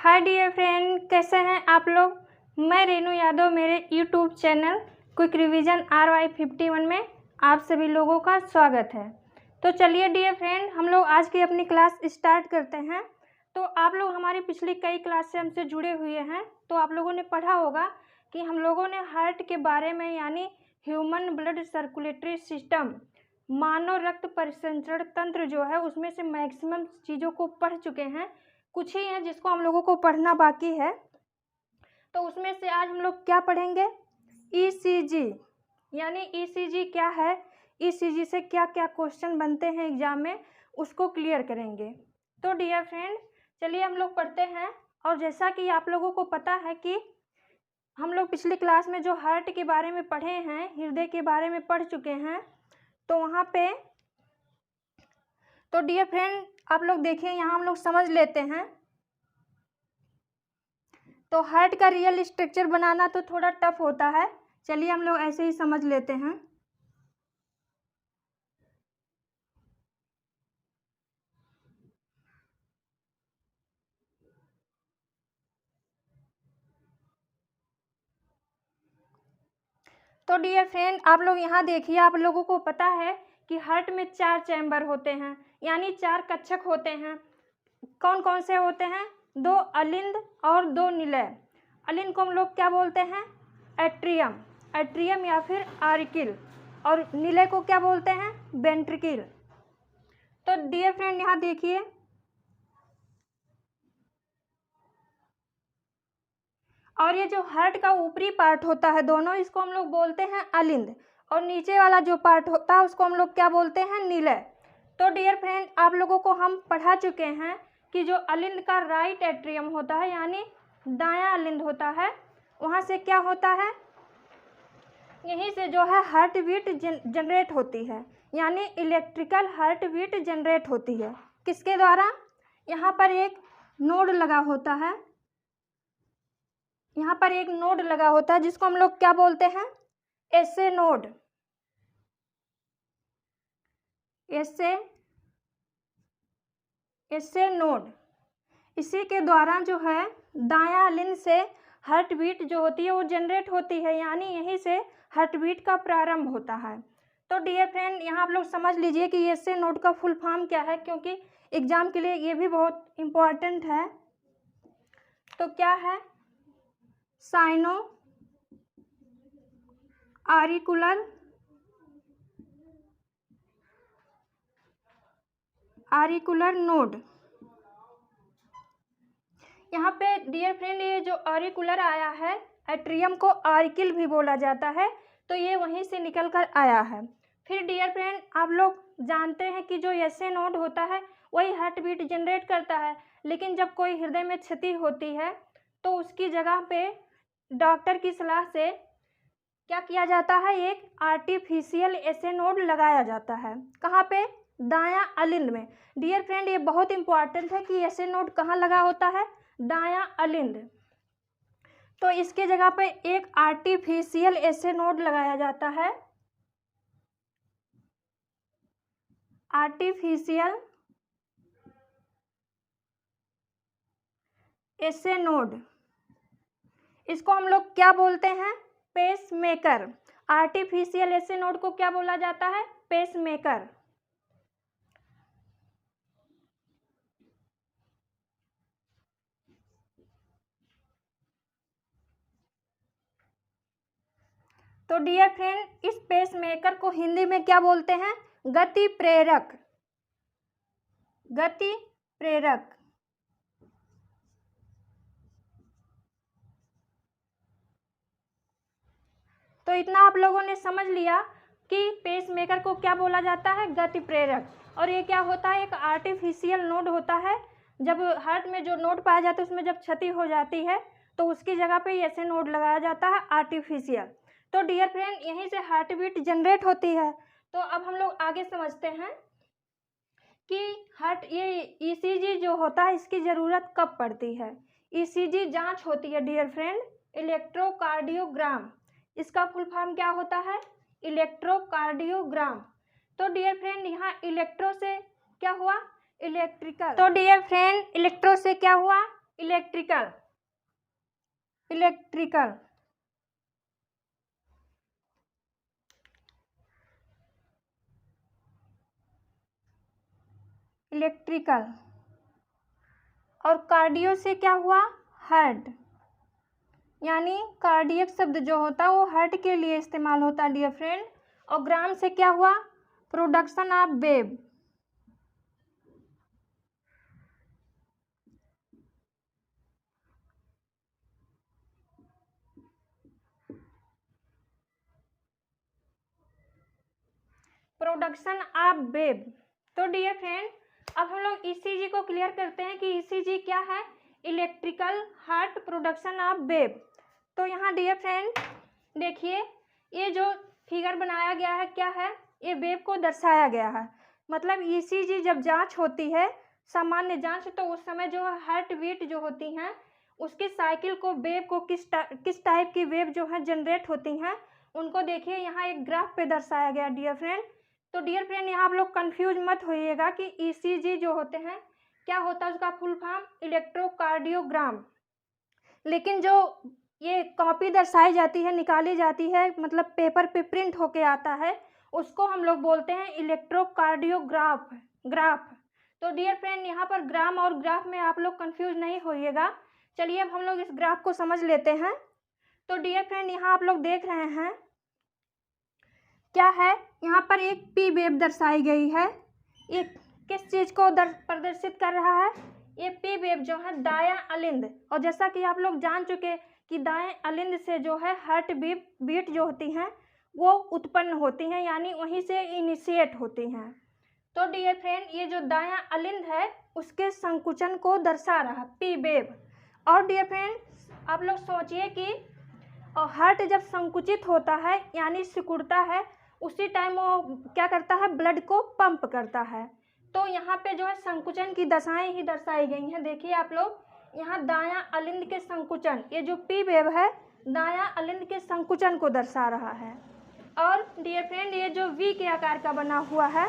Hi dear friend, कैसे हैं आप लोग। मैं रेनू यादव मेरे YouTube channel quick revision RY51 में आप सभी लोगों का स्वागत है। तो चलिए डियर फ्रेंड, हम लोग आज की अपनी क्लास स्टार्ट करते हैं। तो आप लोग हमारी पिछली कई क्लास से हमसे जुड़े हुए हैं, तो आप लोगों ने पढ़ा होगा कि हम लोगों ने हार्ट के बारे में यानी ह्यूमन ब्लड सर्कुलेटरी सिस्टम, मानव रक्त परिसंचरण तंत्र जो है उसमें से मैक्सिमम चीज़ों को पढ़ चुके हैं। कुछ ही है जिसको हम लोगों को पढ़ना बाकी है। तो उसमें से आज हम लोग क्या पढ़ेंगे, ECG यानी ECG क्या है, ECG से क्या क्या क्वेश्चन बनते हैं एग्जाम में, उसको क्लियर करेंगे। तो डियर फ्रेंड चलिए हम लोग पढ़ते हैं। और जैसा कि आप लोगों को पता है कि हम लोग पिछली क्लास में जो हार्ट के बारे में पढ़े हैं, हृदय के बारे में पढ़ चुके हैं, तो वहाँ पे तो डियर फ्रेंड आप लोग देखिए, यहाँ हम लोग समझ लेते हैं। तो हार्ट का रियल स्ट्रक्चर बनाना तो थोड़ा टफ होता है, चलिए हम लोग ऐसे ही समझ लेते हैं। तो डियर फ्रेंड आप लोग यहाँ देखिए, आप लोगों को पता है कि हार्ट में 4 चैम्बर होते हैं यानी 4 कक्षक होते हैं। कौन कौन से होते हैं, 2 अलिंद और 2 निलय। अलिंद को हम लोग क्या बोलते हैं, एट्रियम, एट्रियम या फिर आर्किल, और निलय को क्या बोलते हैं, वेंट्रिकल। तो डियर फ्रेंड यहाँ देखिए, और ये जो हार्ट का ऊपरी पार्ट होता है दोनों, इसको हम लोग बोलते हैं अलिंद, और नीचे वाला जो पार्ट होता है उसको हम लोग क्या बोलते हैं, निलय। तो डियर फ्रेंड आप लोगों को हम पढ़ा चुके हैं कि जो अलिंद का राइट एट्रियम होता है यानी दायां अलिंद होता है, वहाँ से क्या होता है, यहीं से जो है हार्ट बीट जनरेट होती है, यानी इलेक्ट्रिकल हार्ट बीट जनरेट होती है। किसके द्वारा, यहाँ पर एक नोड लगा होता है, यहाँ पर एक नोड लगा होता है जिसको हम लोग क्या बोलते हैं, एसे नोड, एसे नोड। इसी के द्वारा जो है दायां अलिंद से हार्ट बीट जो होती है वो जनरेट होती है, यानी यहीं से हार्ट बीट का प्रारंभ होता है। तो डियर फ्रेंड यहाँ आप लोग समझ लीजिए कि एसे नोड का फुल फॉर्म क्या है, क्योंकि एग्जाम के लिए ये भी बहुत इम्पोर्टेंट है। तो क्या है, साइनो आरिकुलर नोड। यहाँ पे डियर फ्रेंड ये जो आरिकुलर आया है, एट्रियम को आर्किल भी बोला जाता है, तो ये वहीं से निकल कर आया है। फिर डियर फ्रेंड आप लोग जानते हैं कि जो एसे नोड होता है वही हार्ट बीट जनरेट करता है, लेकिन जब कोई हृदय में क्षति होती है तो उसकी जगह पे डॉक्टर की सलाह से क्या किया जाता है, एक आर्टिफिशियल एसे नोड लगाया जाता है। कहाँ पे, दायां अलिंद में। डियर फ्रेंड ये बहुत इंपॉर्टेंट है कि एसे नोड कहाँ लगा होता है, दायां अलिंद। तो इसके जगह पे एक आर्टिफिशियल एसे नोड लगाया जाता है, आर्टिफिशियल एसे नोड। इसको हम लोग क्या बोलते हैं, पेस मेकर। आर्टिफिशियल एसे नोड को क्या बोला जाता है, पेस मेकर। तो डियर फ्रेंड इस पेस मेकर को हिंदी में क्या बोलते हैं, गति प्रेरक, गति प्रेरक। तो इतना आप लोगों ने समझ लिया कि पेस मेकर को क्या बोला जाता है, गति प्रेरक। और ये क्या होता है, एक आर्टिफिशियल नोड होता है। जब हार्ट में जो नोड पाया जाता है उसमें जब क्षति हो जाती है तो उसकी जगह पे ऐसे नोड लगाया जाता है, आर्टिफिशियल। तो डियर फ्रेंड यहीं से हार्ट बीट जनरेट होती है। तो अब हम लोग आगे समझते हैं कि हार्ट ये ECG जो होता है इसकी ज़रूरत कब पड़ती है। ECG जांच होती है डियर फ्रेंड, इलेक्ट्रोकार्डियोग्राम। इसका फुल फॉर्म क्या होता है, इलेक्ट्रोकार्डियोग्राम। तो डियर फ्रेंड यहाँ इलेक्ट्रो से क्या हुआ, इलेक्ट्रिकल। तो डियर फ्रेंड इलेक्ट्रो से क्या हुआ, इलेक्ट्रिकल, इलेक्ट्रिकल, इलेक्ट्रिकल। और कार्डियो से क्या हुआ, हार्ट, यानी कार्डियक शब्द जो होता है वो हार्ट के लिए इस्तेमाल होता है डियर फ्रेंड। और ग्राम से क्या हुआ, production of wave. Production of wave. तो डियर फ्रेंड अब हम लोग ईसीजी को क्लियर करते हैं कि ईसीजी क्या है, electrical heart production of wave. तो यहाँ डियर फ्रेंड देखिए ये जो फिगर बनाया गया है क्या है, ये वेव को दर्शाया गया है। मतलब ईसीजी जब जांच होती है, सामान्य जांच, तो उस समय जो हार्ट बीट जो होती हैं उसकी साइकिल को, वेव को किस टाइप की वेव जो है जनरेट होती हैं उनको देखिए यहाँ एक ग्राफ पे दर्शाया गया डियर फ्रेंड। तो डियर फ्रेंड यहाँ आप लोग कंफ्यूज मत होइएगा कि ईसीजी जो होते हैं क्या होता है, उसका फुल फॉर्म इलेक्ट्रोकार्डियोग्राम। लेकिन जो ये कॉपी दर्शाई जाती है, निकाली जाती है, मतलब पेपर पे प्रिंट होके आता है, उसको हम लोग बोलते हैं इलेक्ट्रोकार्डियोग्राफ, ग्राफ। तो डियर फ्रेंड यहाँ पर ग्राम और ग्राफ में आप लोग कंफ्यूज नहीं होइएगा। चलिए अब हम लोग इस ग्राफ को समझ लेते हैं। तो डियर फ्रेंड यहाँ आप लोग देख रहे हैं क्या है, यहाँ पर एक पी वेव दर्शाई गई है। ये किस चीज़ को प्रदर्शित कर रहा है, ये पी वेव जो है दायां अलिंद। और जैसा कि आप लोग जान चुके कि दाएं अलिंद से जो है हार्ट बीट जो होती हैं वो उत्पन्न होती हैं, यानी वहीं से इनिशिएट होती हैं। तो डियर फ्रेंड ये जो दायां अलिंद है उसके संकुचन को दर्शा रहा पी वेव। और डियर फ्रेंड आप लोग सोचिए कि हार्ट जब संकुचित होता है यानी सिकुड़ता है, उसी टाइम वो क्या करता है, ब्लड को पंप करता है। तो यहाँ पे जो है संकुचन की दशाएं ही दर्शाई गई हैं। देखिए आप लोग यहाँ दायां अलिंद के संकुचन, ये जो पी वेव है दायां अलिंद के संकुचन को दर्शा रहा है। और डियर फ्रेंड ये जो वी के आकार का बना हुआ है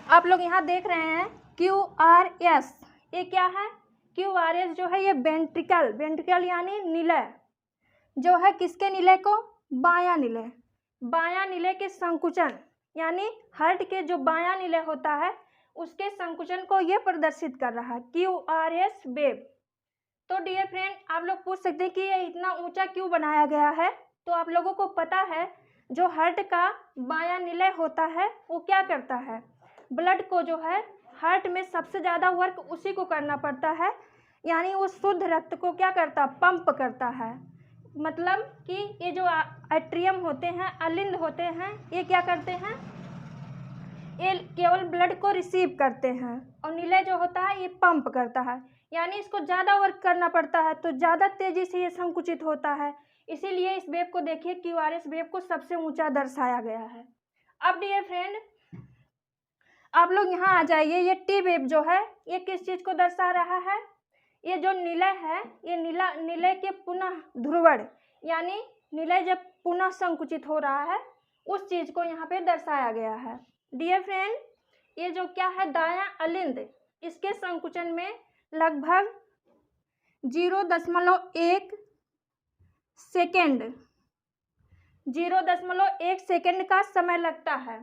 आप लोग यहाँ देख रहे हैं QRS, ये क्या है, QRS जो है ये वेंट्रिकल, वेंट्रिकल यानी निलय, जो है किसके निलय को, बायां निलय, बायां निलय के संकुचन, यानी हार्ट के जो बायां निलय होता है उसके संकुचन को ये प्रदर्शित कर रहा है QRS वेव। तो डियर फ्रेंड आप लोग पूछ सकते हैं कि ये इतना ऊंचा क्यों बनाया गया है। तो आप लोगों को पता है जो हार्ट का बायां निलय होता है वो क्या करता है, ब्लड को जो है हार्ट में सबसे ज़्यादा वर्क उसी को करना पड़ता है, यानी वो शुद्ध रक्त को क्या करता, पंप करता है। मतलब कि ये जो एट्रियम होते हैं, अलिंद होते हैं, ये क्या करते हैं, ये केवल ब्लड को रिसीव करते हैं, और निलय जो होता है ये पंप करता है, यानी इसको ज़्यादा वर्क करना पड़ता है, तो ज़्यादा तेज़ी से ये संकुचित होता है। इसीलिए इस वेव को देखिए QRS वेव को सबसे ऊंचा दर्शाया गया है। अब डियर फ्रेंड आप लोग यहाँ आ जाइए, ये टी वेव जो है ये किस चीज़ को दर्शा रहा है, ये जो निलय है ये निलय के पुनः ध्रुवण, यानी निलय जब पुनः संकुचित हो रहा है उस चीज़ को यहाँ पे दर्शाया गया है। डियर फ्रेंड ये जो क्या है दायां अलिंद, इसके संकुचन में लगभग 0.1 सेकेंड, 0.1 सेकेंड का समय लगता है।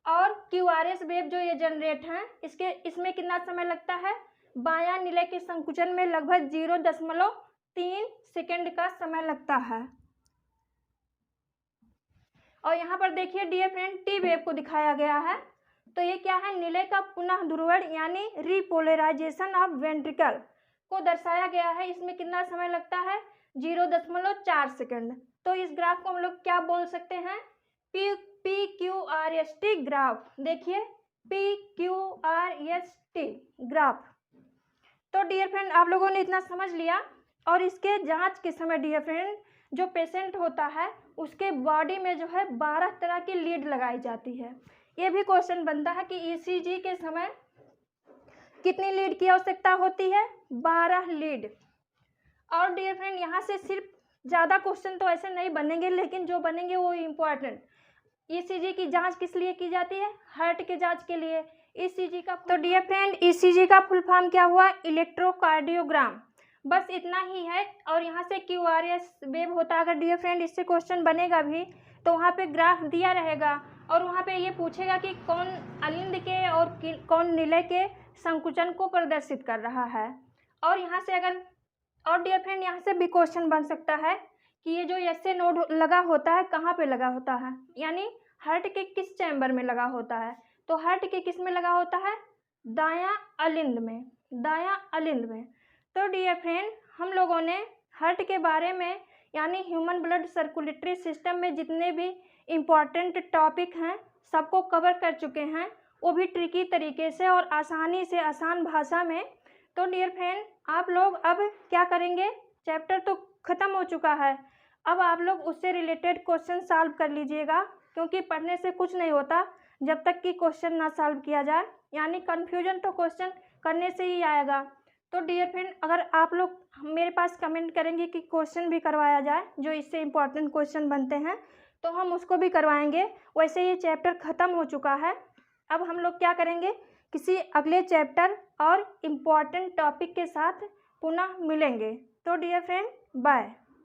और QRS वेव जो ये जनरेट हैं इसमें कितना समय लगता है, बायां निलय के संकुचन में लगभग 0.3 सेकेंड का समय लगता है। और यहाँ पर देखिए डियर फ्रेंड टी वेव को दिखाया गया है। तो ये क्या है, निलय का पुनः ध्रुवण यानी रिपोलराइजेशन ऑफ वेंट्रिकल को दर्शाया गया है। इसमें कितना समय लगता है, 0.4 सेकेंड। तो इस ग्राफ को हम लोग क्या बोल सकते हैं, PQRST ग्राफ। देखिए PQRST ग्राफ। तो डियर फ्रेंड आप लोगों ने इतना समझ लिया। और इसके जांच के समय डियर फ्रेंड जो पेशेंट होता है उसके बॉडी में जो है 12 तरह की लीड लगाई जाती है। ये भी क्वेश्चन बनता है कि ECG के समय कितनी लीड की आवश्यकता होती है, 12 लीड। और डियर फ्रेंड यहाँ से सिर्फ ज़्यादा क्वेश्चन तो ऐसे नहीं बनेंगे, लेकिन जो बनेंगे वो इम्पोर्टेंट। ECG की जांच किस लिए की जाती है, हार्ट के जांच के लिए। ईसीजी का तो डियर फ्रेंड ईसीजी का फुल फॉर्म क्या हुआ? इलेक्ट्रोकार्डियोग्राम। बस इतना ही है। और यहाँ से क्यूआरएस वेव होता है। अगर डियर फ्रेंड इससे क्वेश्चन बनेगा भी तो वहाँ पे ग्राफ दिया रहेगा और वहाँ पे ये पूछेगा कि कौन अलिंद के और कौन निलय के संकुचन को प्रदर्शित कर रहा है। और यहाँ से अगर और डियर फ्रेंड यहाँ से भी क्वेश्चन बन सकता है कि ये जो एसए नोड लगा होता है कहाँ पे लगा होता है, यानी हार्ट के किस चैम्बर में लगा होता है? तो हार्ट के किस में लगा होता है? दायां अलिंद में, दायां अलिंद में। तो डियर फ्रेंड हम लोगों ने हार्ट के बारे में यानी ह्यूमन ब्लड सर्कुलेटरी सिस्टम में जितने भी इम्पॉर्टेंट टॉपिक हैं सबको कवर कर चुके हैं, वो भी ट्रिकी तरीके से और आसानी से आसान भाषा में। तो डियर फ्रेंड आप लोग अब क्या करेंगे? चैप्टर तो ख़त्म हो चुका है, अब आप लोग उससे रिलेटेड क्वेश्चन सॉल्व कर लीजिएगा, क्योंकि पढ़ने से कुछ नहीं होता जब तक कि क्वेश्चन ना सॉल्व किया जाए, यानी कन्फ्यूजन तो क्वेश्चन करने से ही आएगा। तो डियर फ्रेंड अगर आप लोग मेरे पास कमेंट करेंगे कि क्वेश्चन भी करवाया जाए जो इससे इम्पॉर्टेंट क्वेश्चन बनते हैं तो हम उसको भी करवाएंगे। वैसे ये चैप्टर ख़त्म हो चुका है, अब हम लोग क्या करेंगे? किसी अगले चैप्टर और इम्पॉर्टेंट टॉपिक के साथ पुनः मिलेंगे। तो डियर फ्रेंड बाय।